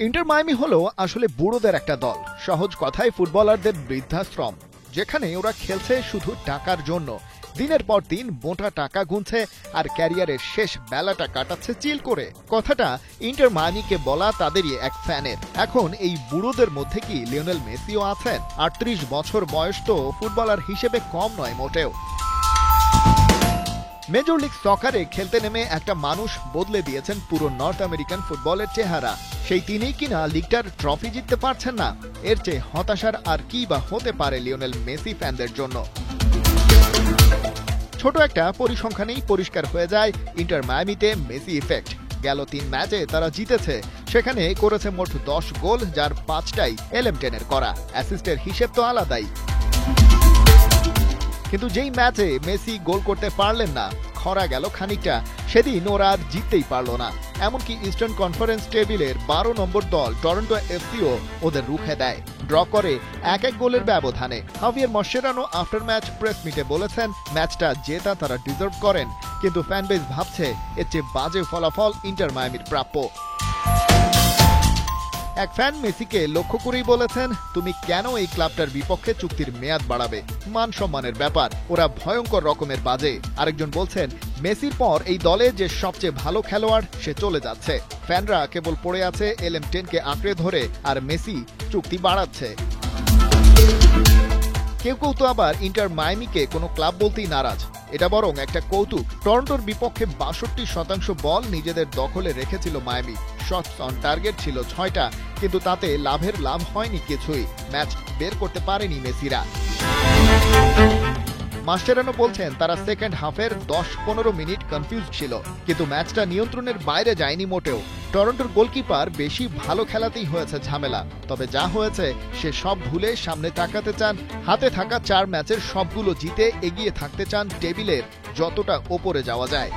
Inter Miami হলো আসলে বুড়োদের একটা দল। সহজ কথায় ফুটবলারদের বৃদ্ধাশ্রম, যেখানে ওরা খেলছে শুধু টাকার জন্য। দিনের পর দিন মোটা টাকা গুনছে আর ক্যারিয়ারের শেষ বেলাটা কাটাচ্ছে চিল করে। কথাটা ইন্টার মায়ামিকে বলা তাদেরই এক ফ্যানের। এখন এই বুড়োদের মধ্যে কি লিওনেল মেসিও আছেন? ৩৮ বছর বয়স তো ফুটবলার হিসেবে কম নয় মোটেও। মেজর লিগ সকারে খেলতে নেমে একটা মানুষ বদলে দিয়েছেন পুরো নর্থ আমেরিকান ফুটবলের চেহারা। সেই তিনিই কিনা লিগটার ট্রফি জিততে পারছেন না। এর চেয়ে হতাশার আর কি বা হতে পারে লিওনেল মেসি ফ্যানদের জন্য? ছোট একটা পরিসংখ্যানেই পরিষ্কার হয়ে যায় ইন্টার মায়ামিতে মেসি ইফেক্ট। গেল ৩ ম্যাচে তারা জিতেছে, সেখানে করেছে মোট 10 গোল, যার 5টাই এলএম10-এর করা। অ্যাসিস্টের হিসেব তো আলাদাই। কিন্তু যেই ম্যাচে মেসি গোল করতে পারলেন না, খরা গেল খানিকটা, সেদিন ওরা আর জিততেই পারল না। এমনকি ইস্টার্ন কনফারেন্স টেবিলের 12 নম্বর দল টরন্টো এফসিও ওদের রুখে দেয়, ড্র করে 1-1 গোলের ব্যবধানে। Javier Mascherano after match press মিটে বলেছেন ম্যাচটা জেতা তারা ডিজার্ভ করেন, কিন্তু ফ্যানবেস ভাবছে এর চেয়ে বাজে ফলাফল ইন্টার মায়ামির প্রাপ্য। এক ফ্যান মেসিকে লক্ষ্য করেই বলেছেন, তুমি কেন এই ক্লাবটার বিপক্ষে চুক্তির মেয়াদ বাড়াবে? মান সম্মানের ব্যাপার, ওরা ভয়ঙ্কর রকমের বাজে। আরেকজন বলছেন, মেসির পর এই দলে যে সবচেয়ে ভালো খেলোয়াড় সে চলে যাচ্ছে। ফ্যানরা কেবল পড়ে আছে এলএম10-কে আঁকড়ে ধরে, আর মেসি চুক্তি বাড়াচ্ছে। কেউ কেউ তো আবার ইন্টার মায়ামিকে কোনো ক্লাব বলতেই নারাজ। এটা বরং একটা কৌতুক। টরন্টোর বিপক্ষে 62% বল নিজেদের দখলে রেখেছিল মায়ামি। শটস অন টার্গেট ছিল 6টা, কিন্তু তাতে লাভের লাভ হয়নি কিছুই। ম্যাচ বের করতে পারেনি মেসিরা। মাস্টেরানো বলছেন তারা সেকেন্ড হাফের 10-15 মিনিট কনফিউজ ছিল, কিন্তু ম্যাচটা নিয়ন্ত্রণের বাইরে যায়নি মোটেও। টরন্টোর গোলকিপার বেশি ভালো খেলাতেই হয়েছে ঝামেলা। তবে যা হয়েছে সে সব ভুলে সামনে তাকাতে চান, হাতে থাকা 4 ম্যাচের সবগুলো জিতে এগিয়ে থাকতে চান টেবিলের যতটা ওপরে যাওয়া যায়।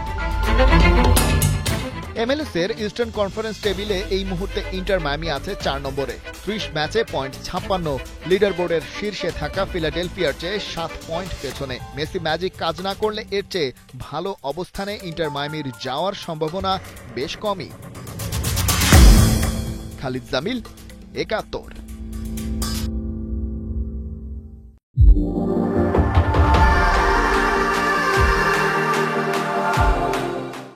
MLS এর ইস্টার্ন কনফারেন্স টেবিলে এই মুহূর্তে ইন্টার মায়ামি আছে 4 নম্বরে, 30 ম্যাচে পয়েন্ট 56। লিডার বোর্ডের শীর্ষে থাকা ফিলাডেলফিয়ার চেয়ে 7 পয়েন্ট পেছনে। মেসি ম্যাজিক কাজ না করলে এর চেয়ে ভালো অবস্থানে ইন্টার মায়ামির যাওয়ার সম্ভাবনা বেশ কমই। খালিদ জামিল, 71।